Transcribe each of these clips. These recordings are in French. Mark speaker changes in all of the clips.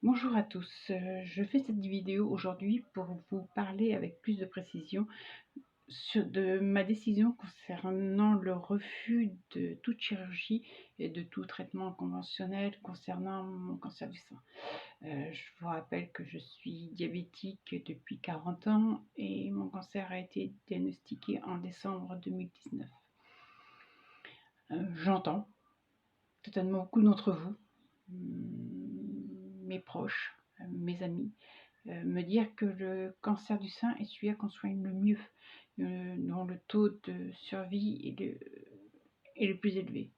Speaker 1: Bonjour à tous, je fais cette vidéo aujourd'hui pour vous parler avec plus de précision de ma décision concernant le refus de toute chirurgie et de tout traitement conventionnel concernant mon cancer du sein. Je vous rappelle que je suis diabétique depuis 40 ans et mon cancer a été diagnostiqué en décembre 2019. J'entends totalement beaucoup d'entre vous, mes proches, mes amis, me dire que le cancer du sein est celui qu'on soigne le mieux, dont le taux de survie est le plus élevé.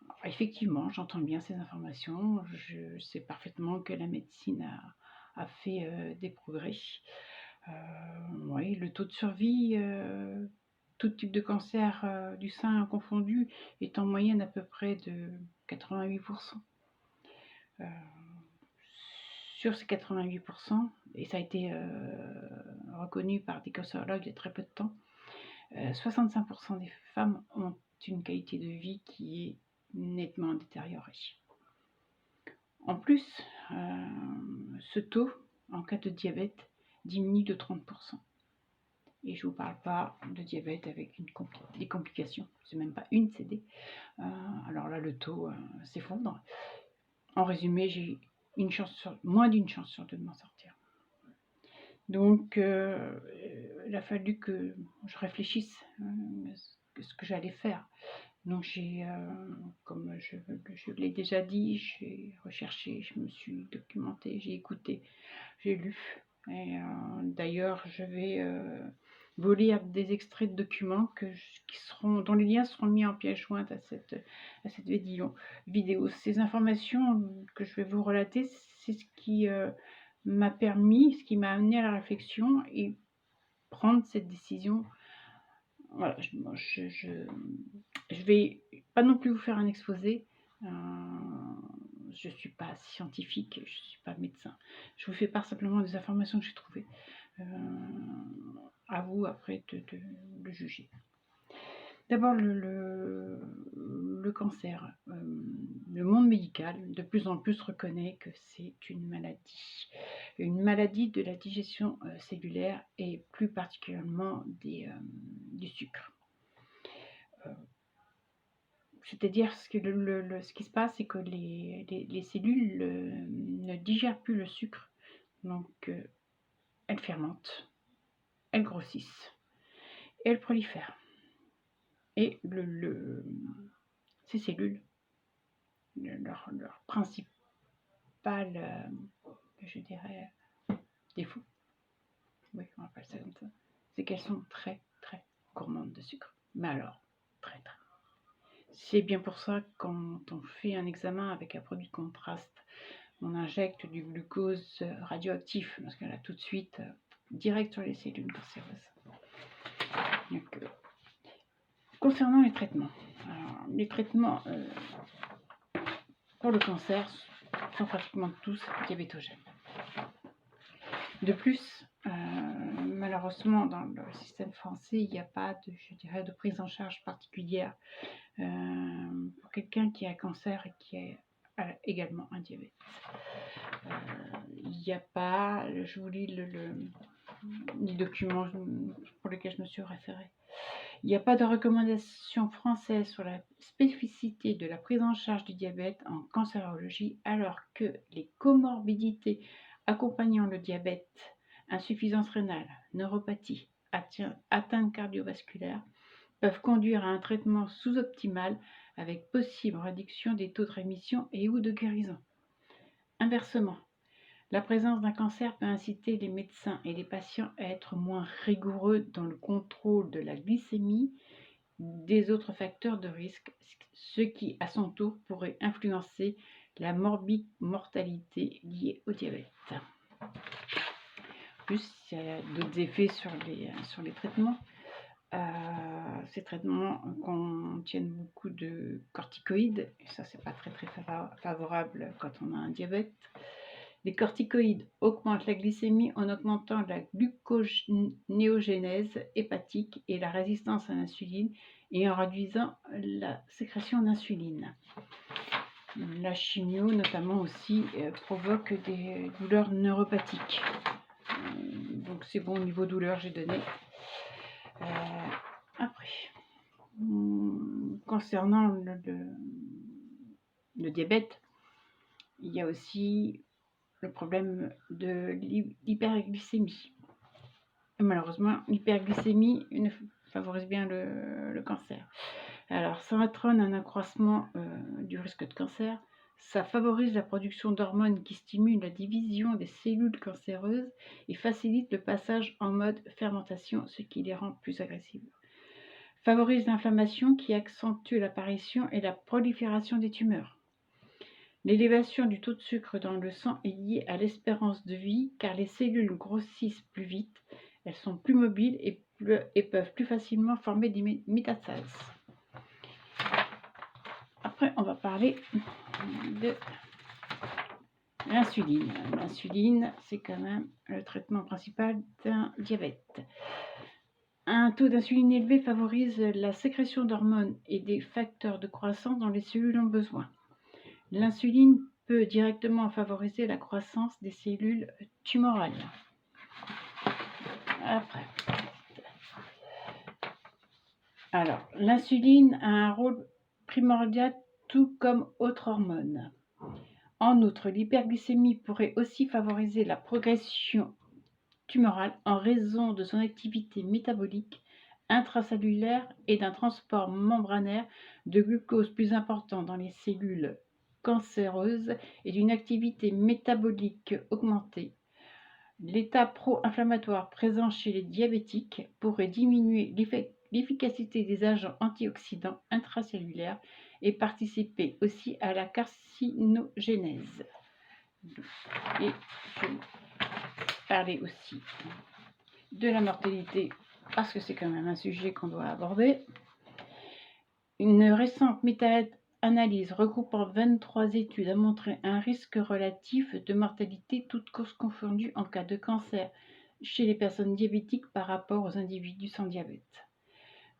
Speaker 1: Alors, effectivement, j'entends bien ces informations, je sais parfaitement que la médecine a fait des progrès. Oui, le taux de survie, tout type de cancer du sein confondu, est en moyenne à peu près de 88%. Sur ces 88%, et ça a été reconnu par des cancérologues il y a très peu de temps, 65% des femmes ont une qualité de vie qui est nettement détériorée. En plus, ce taux, en cas de diabète, diminue de 30%. Et je ne vous parle pas de diabète avec des complications, c'est même pas une CD. Alors là, le taux s'effondre. En résumé, j'ai moins d'une chance sur deux de m'en sortir. Donc, il a fallu que je réfléchisse ce que j'allais faire. Donc, comme je l'ai déjà dit, j'ai recherché, je me suis documentée, j'ai écouté, j'ai lu. Et d'ailleurs, je vais vous lire des extraits de documents dont les liens seront mis en pièce jointe à cette vidéo. Ces informations que je vais vous relater, c'est ce qui m'a permis, ce qui m'a amené à la réflexion et prendre cette décision. Voilà, je vais pas non plus vous faire un exposé. Je ne suis pas scientifique, je ne suis pas médecin. Je vous fais part simplement des informations que j'ai trouvées. À vous après de juger. D'abord, le cancer. Le monde médical, de plus en plus, reconnaît que c'est une maladie de la digestion cellulaire et plus particulièrement du sucre. C'est-à-dire ce qui se passe, c'est que les cellules ne digèrent plus le sucre, donc elles fermentent, elles grossissent et elles prolifèrent. Et ces cellules, leur principal, je dirais, défaut, oui, on appelle ça comme ça, c'est qu'elles sont très très gourmandes de sucre. Mais alors, très très. C'est bien pour ça que quand on fait un examen avec un produit de contraste, on injecte du glucose radioactif, parce qu'elle a tout de suite direct sur les cellules cancéreuses. Donc, concernant les traitements, alors, les traitements pour le cancer sont pratiquement tous diabétogènes. De plus, malheureusement, dans le système français, il n'y a pas de prise en charge particulière pour quelqu'un qui a un cancer et qui a également un diabète. Il n'y a pas, je vous lis les documents pour lesquels je me suis référée. Il n'y a pas de recommandation française sur la spécificité de la prise en charge du diabète en cancérologie, alors que les comorbidités accompagnant le diabète, insuffisance rénale, neuropathie, atteinte cardiovasculaire, peuvent conduire à un traitement sous-optimal avec possible réduction des taux de rémission et ou de guérison. Inversement, la présence d'un cancer peut inciter les médecins et les patients à être moins rigoureux dans le contrôle de la glycémie, des autres facteurs de risque, ce qui, à son tour, pourrait influencer la mortalité liée au diabète. En plus, il y a d'autres effets sur les traitements. Ces traitements contiennent beaucoup de corticoïdes, et ça, c'est pas très très favorable quand on a un diabète. Les corticoïdes augmentent la glycémie en augmentant la gluconéogénèse hépatique et la résistance à l'insuline et en réduisant la sécrétion d'insuline. La chimio, notamment aussi, provoque des douleurs neuropathiques. Donc c'est bon, au niveau douleur, j'ai donné. Après, concernant le diabète, il y a aussi le problème de l'hyperglycémie. Malheureusement, l'hyperglycémie favorise bien le cancer. Alors, ça entraîne un accroissement du risque de cancer. Ça favorise la production d'hormones qui stimulent la division des cellules cancéreuses et facilite le passage en mode fermentation, ce qui les rend plus agressives. Favorise l'inflammation qui accentue l'apparition et la prolifération des tumeurs. L'élévation du taux de sucre dans le sang est liée à l'espérance de vie car les cellules grossissent plus vite, elles sont plus mobiles et peuvent plus facilement former des métastases. Après, on va parler de l'insuline. L'insuline, c'est quand même le traitement principal d'un diabète. Un taux d'insuline élevé favorise la sécrétion d'hormones et des facteurs de croissance dont les cellules ont besoin. L'insuline peut directement favoriser la croissance des cellules tumorales. Après. Alors, l'insuline a un rôle primordial tout comme autres hormones. En outre, l'hyperglycémie pourrait aussi favoriser la progression tumorale en raison de son activité métabolique intracellulaire et d'un transport membranaire de glucose plus important dans les cellules cancéreuses et d'une activité métabolique augmentée. L'état pro-inflammatoire présent chez les diabétiques pourrait diminuer l'efficacité des agents antioxydants intracellulaires et participer aussi à la carcinogénèse. Et je vais parler aussi de la mortalité parce que c'est quand même un sujet qu'on doit aborder. Une récente méta-analyse regroupant 23 études a montré un risque relatif de mortalité toutes causes confondues en cas de cancer chez les personnes diabétiques par rapport aux individus sans diabète.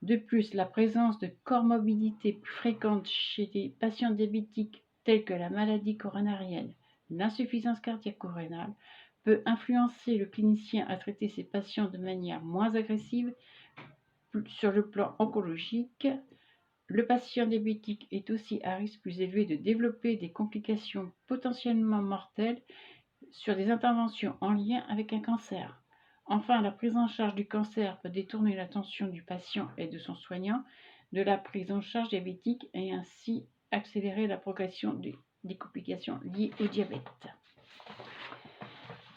Speaker 1: De plus, la présence de comorbidités plus fréquentes chez les patients diabétiques telles que la maladie coronarienne, l'insuffisance cardiaque ou rénale, peut influencer le clinicien à traiter ces patients de manière moins agressive sur le plan oncologique. Le patient diabétique est aussi à risque plus élevé de développer des complications potentiellement mortelles sur des interventions en lien avec un cancer. Enfin, la prise en charge du cancer peut détourner l'attention du patient et de son soignant de la prise en charge diabétique et ainsi accélérer la progression des complications liées au diabète.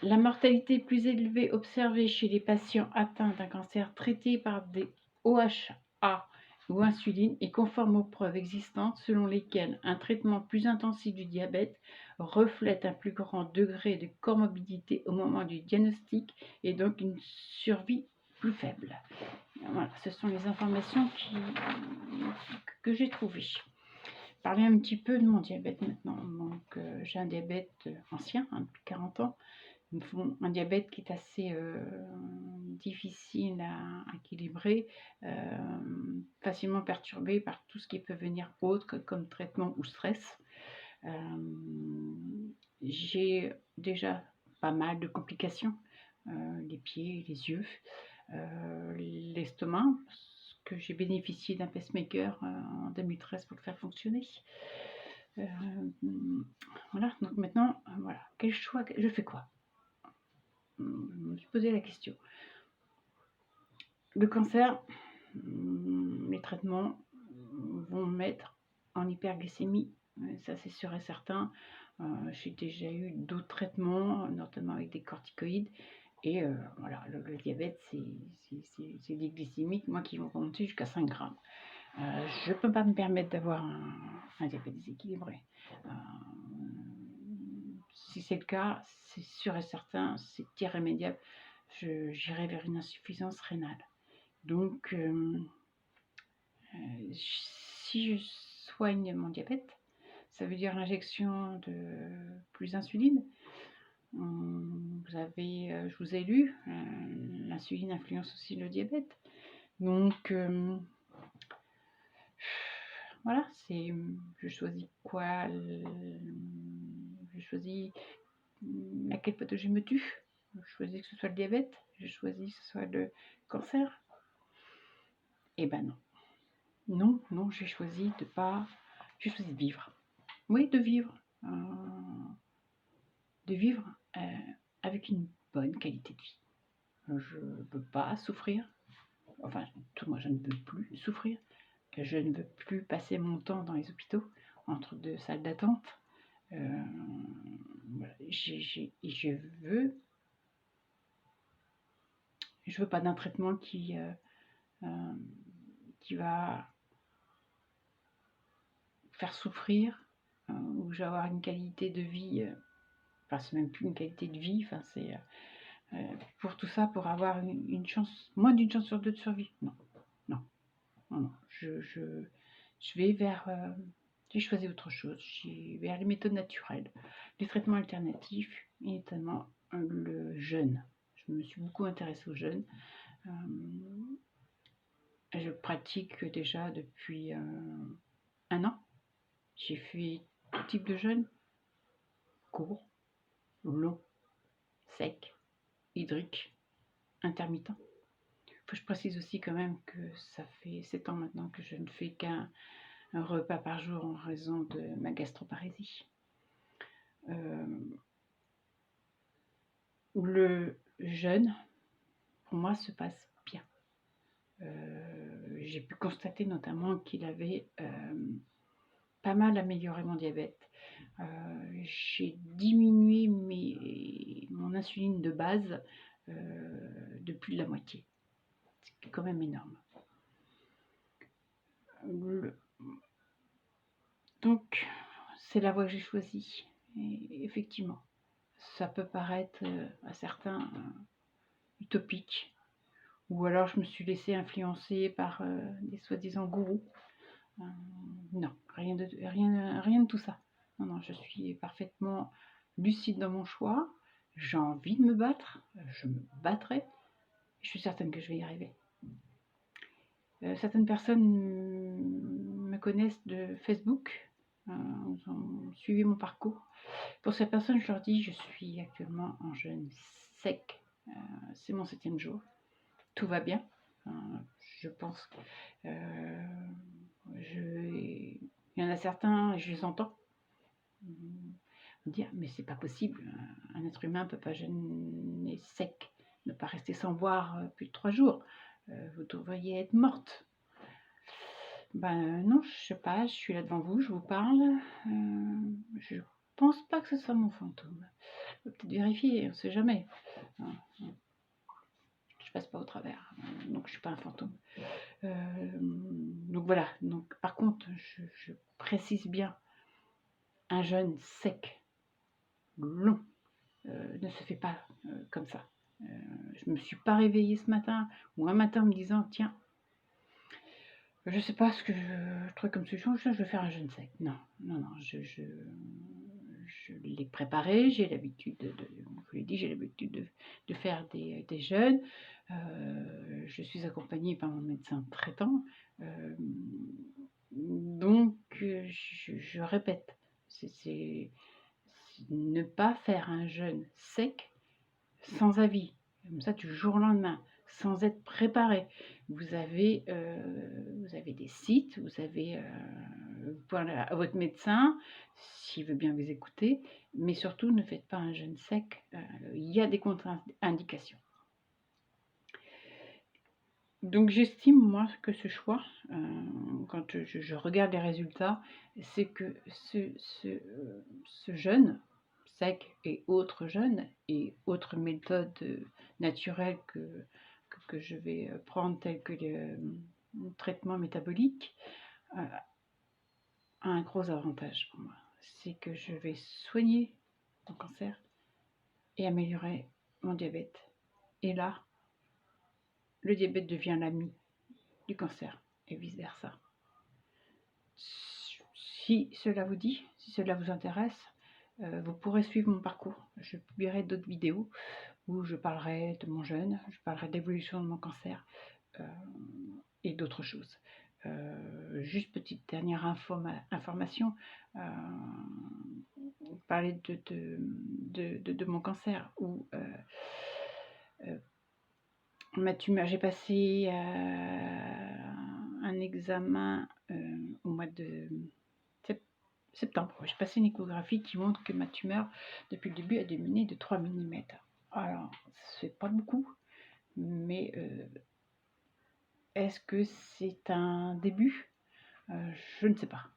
Speaker 1: La mortalité plus élevée observée chez les patients atteints d'un cancer traités par des OHA ou insuline est conforme aux preuves existantes selon lesquelles un traitement plus intensif du diabète reflète un plus grand degré de comorbidité au moment du diagnostic et donc une survie plus faible. Voilà, ce sont les informations que j'ai trouvées. Parler un petit peu de mon diabète maintenant. Donc, j'ai un diabète ancien, depuis 40 ans. Un diabète qui est assez difficile à équilibrer, facilement perturbé par tout ce qui peut venir autre comme traitement ou stress. J'ai déjà pas mal de complications, les pieds, les yeux, l'estomac, parce que j'ai bénéficié d'un pacemaker en 2013 pour le faire fonctionner. Voilà, donc maintenant, voilà, quel choix, je fais quoi? Je me suis posé la question. Le cancer, les traitements vont mettre en hyperglycémie, ça c'est sûr et certain. J'ai déjà eu d'autres traitements, notamment avec des corticoïdes. Et voilà, le diabète, c'est des glycémiques, moi, qui vont remonter jusqu'à 5 grammes. Je ne peux pas me permettre d'avoir un diabète déséquilibré. Si c'est le cas, c'est sûr et certain, c'est irrémédiable. J'irai vers une insuffisance rénale. Donc, si je soigne mon diabète, ça veut dire l'injection de plus d'insuline. Je vous ai lu, l'insuline influence aussi le diabète. Donc, voilà, je choisis quoi, je choisis laquelle pathologie me tue. Je choisis que ce soit le diabète, je choisis que ce soit le cancer. Eh ben non. Non, non, j'ai choisi de pas. J'ai choisi de vivre. Oui, de vivre. De vivre avec une bonne qualité de vie. Je ne veux pas souffrir. Enfin, tout moi, je ne veux plus souffrir. Je ne veux plus passer mon temps dans les hôpitaux, entre deux salles d'attente. Voilà. Je veux pas d'un traitement qui va faire souffrir, où je vais avoir une qualité de vie, enfin c'est même plus une qualité de vie, enfin c'est pour tout ça, pour avoir une chance, moins d'une chance sur deux de survie. Non, non, non, non. Je vais vers, j'ai choisi autre chose, je vais vers les méthodes naturelles, les traitements alternatifs, et notamment le jeûne. Je me suis beaucoup intéressée au jeûne. Je pratique déjà depuis 1 an. J'ai fait tout type de jeûne, court, long, sec, hydrique, intermittent. Je précise aussi quand même que ça fait 7 ans maintenant que je ne fais qu'un repas par jour en raison de ma gastroparésie. Le jeûne, pour moi, se passe bien. J'ai pu constater notamment qu'il avait pas mal amélioré mon diabète. J'ai diminué mon insuline de base de plus de la moitié. C'est quand même énorme. Donc, c'est la voie que j'ai choisie. Et effectivement, ça peut paraître à certains utopique. Ou alors je me suis laissée influencer par des soi-disant gourous. Non, rien de tout ça. Non, non, je suis parfaitement lucide dans mon choix. J'ai envie de me battre. Je me battrai. Je suis certaine que je vais y arriver. Certaines personnes me connaissent de Facebook. Ils ont suivi mon parcours. Pour ces personnes, je leur dis, je suis actuellement en jeûne sec. C'est mon 7e jour. Tout va bien. Je pense. Il y en a certains, je les entends me dire, mais c'est pas possible. Un être humain ne peut pas jeûner sec, ne pas rester sans boire plus de 3 jours. Vous devriez être morte. Ben non, je sais pas, je suis là devant vous, je vous parle. Je pense pas que ce soit mon fantôme. Faut peut-être vérifier, on ne sait jamais. Je passe pas au travers, donc je suis pas un fantôme. Donc voilà. Donc par contre, je précise bien, un jeûne sec, long, ne se fait pas comme ça. Je me suis pas réveillée ce matin ou un matin en me disant tiens, je sais pas ce que je trouve comme solution, je vais faire un jeûne sec. Non, non, non, je l'ai préparé, j'ai l'habitude je l'ai dit, j'ai l'habitude de faire des jeûnes. Je suis accompagnée par mon médecin traitant. Donc, je répète, c'est ne pas faire un jeûne sec sans avis, comme ça du jour au lendemain, sans être préparé. Vous avez des sites, vous pouvez aller à votre médecin, s'il veut bien vous écouter, mais surtout ne faites pas un jeûne sec, il y a des contre-indications. Donc j'estime moi que ce choix, quand je regarde les résultats, c'est que ce jeûne sec et autres jeûnes et autres méthodes naturelles que je vais prendre, telles que le traitement métabolique, a un gros avantage pour moi. C'est que je vais soigner mon cancer et améliorer mon diabète. Et là, le diabète devient l'ami du cancer et vice-versa. Si cela vous dit, si cela vous intéresse, vous pourrez suivre mon parcours. Je publierai d'autres vidéos où je parlerai de mon jeûne, je parlerai de l'évolution de mon cancer et d'autres choses. Juste petite dernière information, parler de mon cancer ou ma tumeur. J'ai passé un examen au mois de septembre. J'ai passé une échographie qui montre que ma tumeur, depuis le début, a diminué de 3 mm. Alors, c'est pas beaucoup, mais est-ce que c'est un début? Je ne sais pas.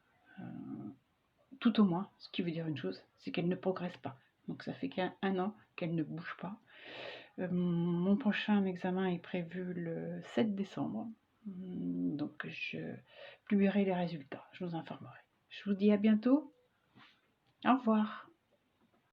Speaker 1: Tout au moins, ce qui veut dire une chose, c'est qu'elle ne progresse pas. Donc ça fait qu'un an qu'elle ne bouge pas. Mon prochain examen est prévu le 7 décembre. Donc je publierai les résultats, je vous informerai. Je vous dis à bientôt. Au revoir.